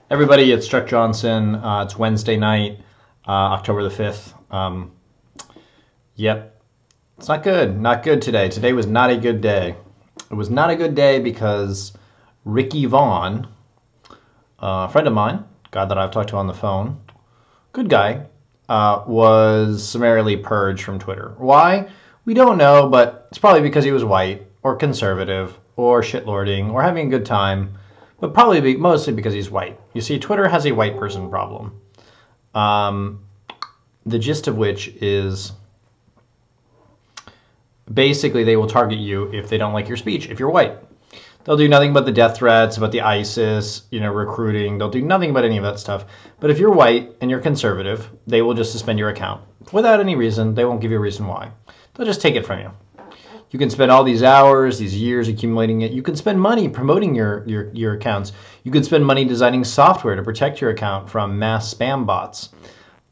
Everybody, it's Chuck Johnson. It's Wednesday night, October the 5th. Yep, it's not good. Not good today. Today was not a good day. It was not a good day because Ricky Vaughn, a friend of mine, guy that I've talked to on the phone, good guy, was summarily purged from Twitter. Why? We don't know, but it's probably because he was white or conservative or shitlording or having a good time, but probably mostly because he's white. You see, Twitter has a white person problem. The gist of which is basically they will target you if they don't like your speech, if you're white. They'll do nothing but the death threats, about the ISIS, recruiting. They'll do nothing about any of that stuff. But if you're white and you're conservative, they will just suspend your account without any reason. They won't give you a reason why. They'll just take it from you. You can spend all these hours, these years accumulating it. You can spend money promoting your accounts. You can spend money designing software to protect your account from mass spam bots.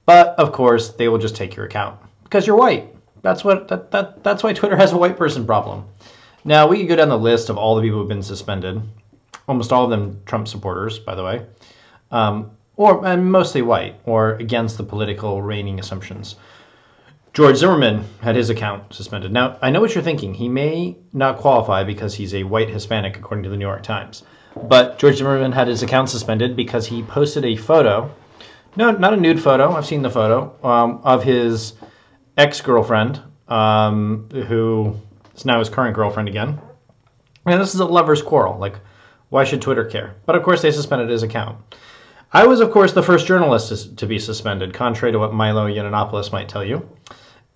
But of course, they will just take your account because you're white. That's why Twitter has a white person problem. Now, we could go down the list of all the people who've been suspended. Almost all of them Trump supporters, by the way. And mostly white or against the political reigning assumptions. George Zimmerman had his account suspended. Now, I know what you're thinking. He may not qualify because he's a white Hispanic, according to the New York Times. But George Zimmerman had his account suspended because he posted a photo. No, not a nude photo. I've seen the photo of his ex-girlfriend, who is now his current girlfriend again. And this is a lover's quarrel. Like, why should Twitter care? But of course, they suspended his account. I was, of course, the first journalist to be suspended, contrary to what Milo Yiannopoulos might tell you.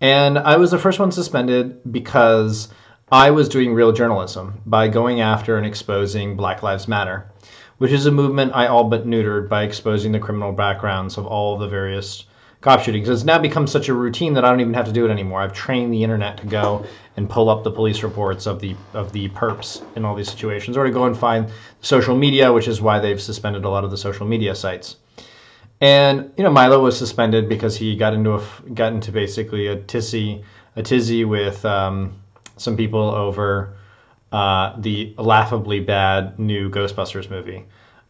And I was the first one suspended because I was doing real journalism by going after and exposing Black Lives Matter, which is a movement I all but neutered by exposing the criminal backgrounds of all of the various cop shootings. It's now become such a routine that I don't even have to do it anymore. I've trained the internet to go and pull up the police reports of the perps in all these situations, or to go and find social media, which is why they've suspended a lot of the social media sites. And Milo was suspended because he got into basically a tizzy with some people over the laughably bad new Ghostbusters movie,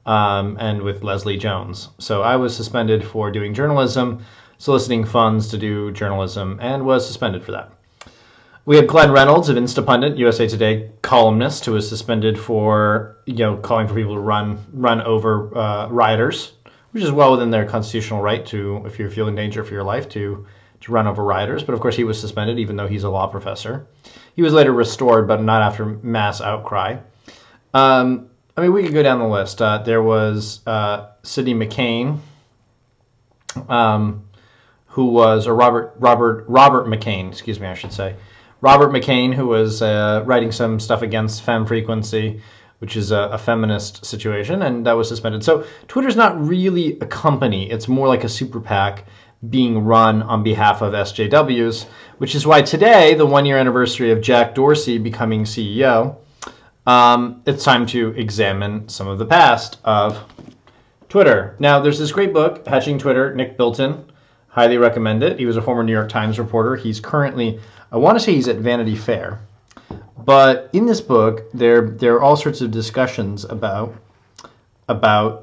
and with Leslie Jones. So I was suspended for doing journalism, soliciting funds to do journalism, and was suspended for that. We had Glenn Reynolds of Instapundit, USA Today columnist, who was suspended for calling for people to run over rioters, which is well within their constitutional right to, if you feel in danger for your life, to run over rioters. But of course, he was suspended, even though he's a law professor. He was later restored, but not after mass outcry. We could go down the list. There was Sidney McCain, who was, or Robert McCain, excuse me, I should say. Robert McCain, who was writing some stuff against Femme Frequency, which is a feminist situation, and that was suspended. So Twitter's not really a company. It's more like a super PAC being run on behalf of SJWs, which is why today, the one-year anniversary of Jack Dorsey becoming CEO, it's time to examine some of the past of Twitter. Now, there's this great book, Hatching Twitter, Nick Bilton. Highly recommend it. He was a former New York Times reporter. He's currently, I want to say he's at Vanity Fair. But in this book, there are all sorts of discussions about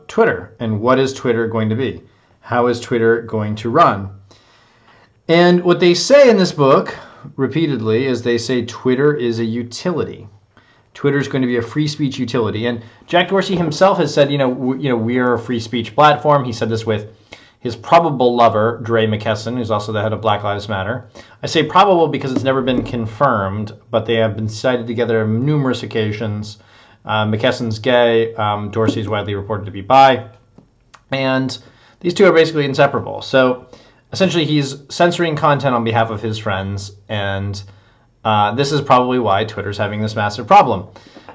Twitter and what is Twitter going to be? How is Twitter going to run? And what they say in this book repeatedly is they say Twitter is a utility. Twitter is going to be a free speech utility. And Jack Dorsey himself has said, we are a free speech platform. He said this with his probable lover, Dre McKesson, who's also the head of Black Lives Matter. I say probable because it's never been confirmed, but they have been cited together on numerous occasions. McKesson's gay, Dorsey's widely reported to be bi, and these two are basically inseparable. So essentially he's censoring content on behalf of his friends, and this is probably why Twitter's having this massive problem.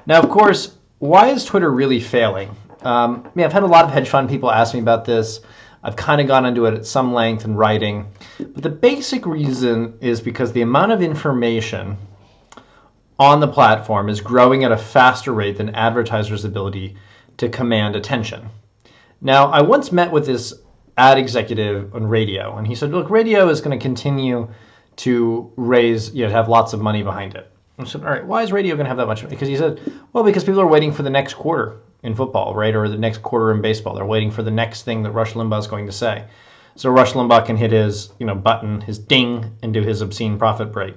Now, of course, why is Twitter really failing? I've had a lot of hedge fund people ask me about this. I've kind of gone into it at some length in writing. But the basic reason is because the amount of information on the platform is growing at a faster rate than advertisers' ability to command attention. Now, I once met with this ad executive on radio, and he said, look, radio is going to continue to raise, to have lots of money behind it. I said, all right, why is radio going to have that much? Because he said, well, because people are waiting for the next quarter in football, right? Or the next quarter in baseball. They're waiting for the next thing that Rush Limbaugh is going to say. So Rush Limbaugh can hit his, button, his ding, and do his obscene profit break.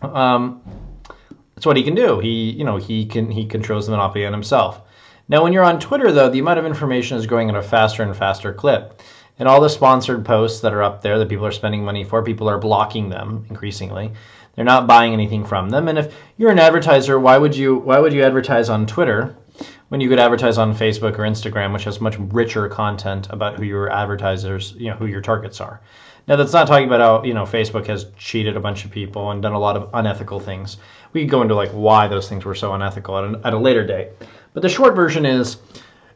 That's what he can do. He controls the monopoly on himself. Now, when you're on Twitter, though, the amount of information is growing at a faster and faster clip. And all the sponsored posts that are up there that people are spending money for, people are blocking them increasingly. They're not buying anything from them. And if you're an advertiser, why would you advertise on Twitter when you could advertise on Facebook or Instagram, which has much richer content about who your advertisers, who your targets are? Now, that's not talking about how, Facebook has cheated a bunch of people and done a lot of unethical things. We could go into why those things were so unethical at a later date. But the short version is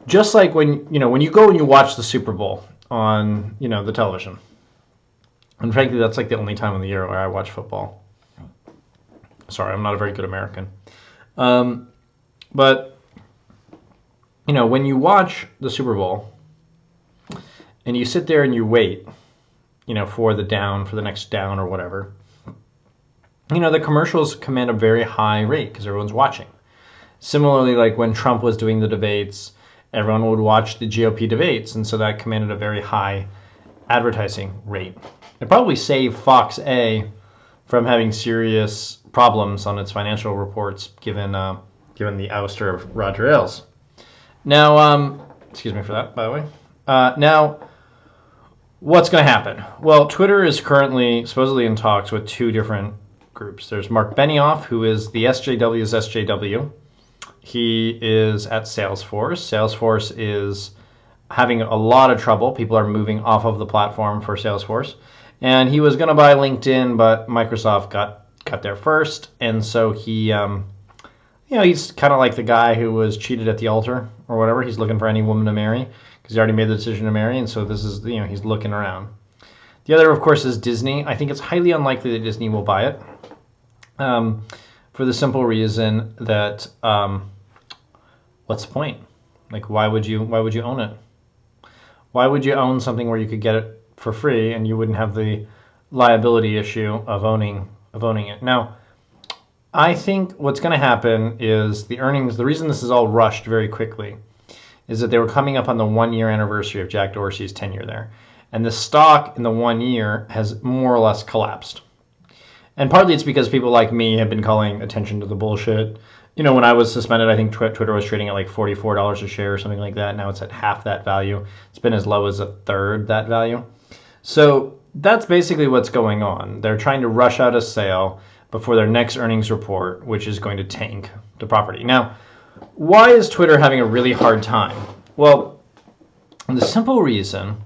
just like when you go and you watch the Super Bowl on, the television. And frankly, that's the only time of the year where I watch football. Sorry, I'm not a very good American. But, when you watch the Super Bowl and you sit there and you wait, for the next down or whatever, the commercials command a very high rate because everyone's watching. Similarly, like when Trump was doing the debates, everyone would watch the GOP debates, and so that commanded a very high advertising rate. It probably saved Fox A from having serious problems on its financial reports, given the ouster of Roger Ailes. Now, excuse me for that, by the way. Now, what's going to happen? Well, Twitter is currently supposedly in talks with two different groups. There's Mark Benioff, who is the SJW's SJW. He is at Salesforce. Salesforce is having a lot of trouble. People are moving off of the platform for Salesforce. And he was going to buy LinkedIn, but Microsoft got there first. And so he, he's kind of like the guy who was cheated at the altar or whatever. He's looking for any woman to marry because he already made the decision to marry. And so this is, he's looking around. The other, of course, is Disney. I think it's highly unlikely that Disney will buy it. For the simple reason that, what's the point? Why would you own it? Why would you own something where you could get it for free and you wouldn't have the liability issue of owning it? Now, I think what's going to happen is the earnings. The reason this is all rushed very quickly is that they were coming up on the 1-year anniversary of Jack Dorsey's tenure there, and the stock in the 1 year has more or less collapsed. And partly it's because people like me have been calling attention to the bullshit. When I was suspended, I think Twitter was trading at $44 a share or something like that. Now it's at half that value. It's been as low as a third that value. So that's basically what's going on. They're trying to rush out a sale before their next earnings report, which is going to tank the property. Now, why is Twitter having a really hard time? Well, the simple reason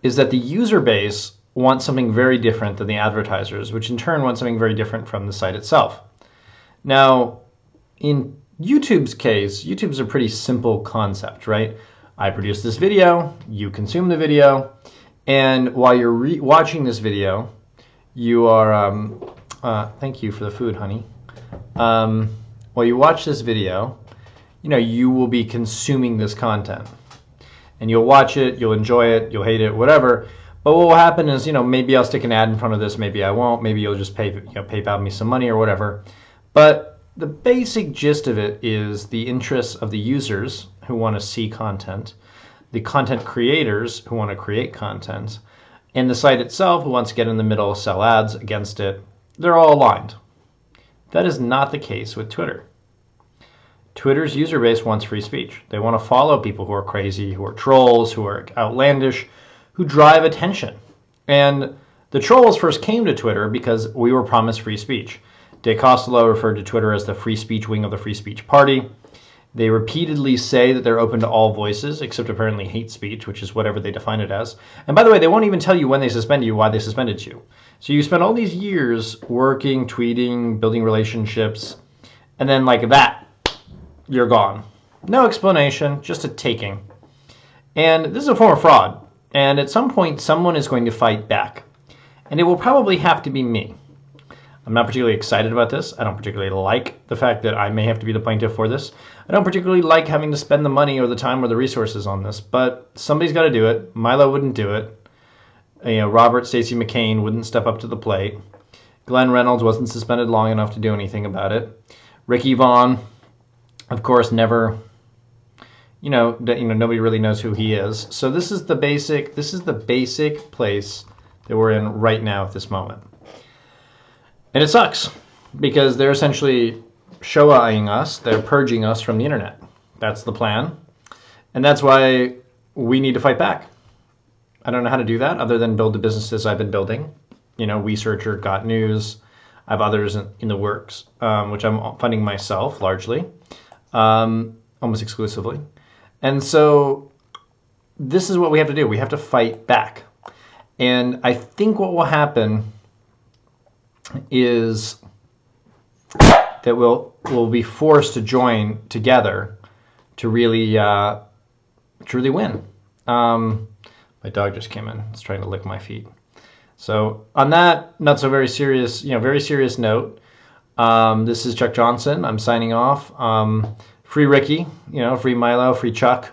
is that the user base wants something very different than the advertisers, which in turn want something very different from the site itself. Now, in YouTube's case, YouTube's a pretty simple concept, right? I produce this video, you consume the video, and while you're watching this video, you are, thank you for the food, honey. While you watch this video, you will be consuming this content. And you'll watch it, you'll enjoy it, you'll hate it, whatever. But what will happen is, maybe I'll stick an ad in front of this, maybe I won't, maybe you'll just PayPal me some money or whatever. But the basic gist of it is the interests of the users who want to see content, the content creators who want to create content, and the site itself who wants to get in the middle, sell ads against it. They're all aligned. That is not the case with Twitter. Twitter's user base wants free speech. They want to follow people who are crazy, who are trolls, who are outlandish, who drive attention. And the trolls first came to Twitter because we were promised free speech. De Costello referred to Twitter as the free speech wing of the free speech party. They repeatedly say that they're open to all voices, except apparently hate speech, which is whatever they define it as. And by the way, they won't even tell you when they suspend you, why they suspended you. So you spend all these years working, tweeting, building relationships, and then like that, you're gone. No explanation, just a taking. And this is a form of fraud. And at some point, someone is going to fight back. And it will probably have to be me. I'm not particularly excited about this. I don't particularly like the fact that I may have to be the plaintiff for this. I don't particularly like having to spend the money or the time or the resources on this, but somebody's got to do it. Milo wouldn't do it. Robert Stacey McCain wouldn't step up to the plate. Glenn Reynolds wasn't suspended long enough to do anything about it. Ricky Vaughn, of course, never, nobody really knows who he is. So this is the basic place that we're in right now at this moment. And it sucks because they're essentially Shoah-ing us. They're purging us from the internet. That's the plan. And that's why we need to fight back. I don't know how to do that other than build the businesses I've been building. WeSearcher, Got News. I have others in the works, which I'm funding myself largely, almost exclusively. And so this is what we have to do. We have to fight back. And I think what will happen is that we'll be forced to join together to really win. My dog just came in. It's trying to lick my feet. So on that not so very serious, very serious note, this is Chuck Johnson. I'm signing off. Free Ricky, free Milo, free Chuck.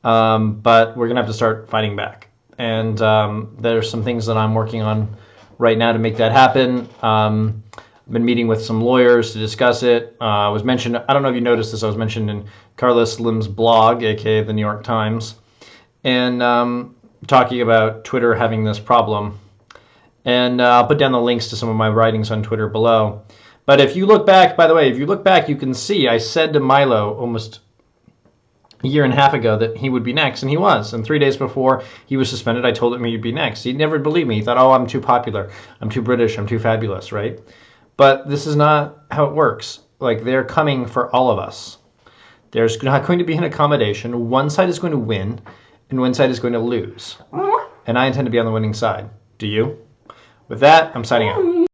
But we're gonna have to start fighting back. And there's some things that I'm working on right now to make that happen. I've been meeting with some lawyers to discuss it. I was mentioned, I don't know if you noticed this, I was mentioned in Carlos Slim's blog, aka the New York Times, and talking about Twitter having this problem. And I'll put down the links to some of my writings on Twitter below. But if you look back, by the way, if you look back, you can see I said to Milo almost a year and a half ago that he would be next, and he was. And 3 days before he was suspended, I told him he'd be next. He never believed me. He thought, oh, I'm too popular. I'm too British. I'm too fabulous, right? But this is not how it works. Like, they're coming for all of us. There's not going to be an accommodation. One side is going to win, and one side is going to lose. And I intend to be on the winning side. Do you? With that, I'm signing out.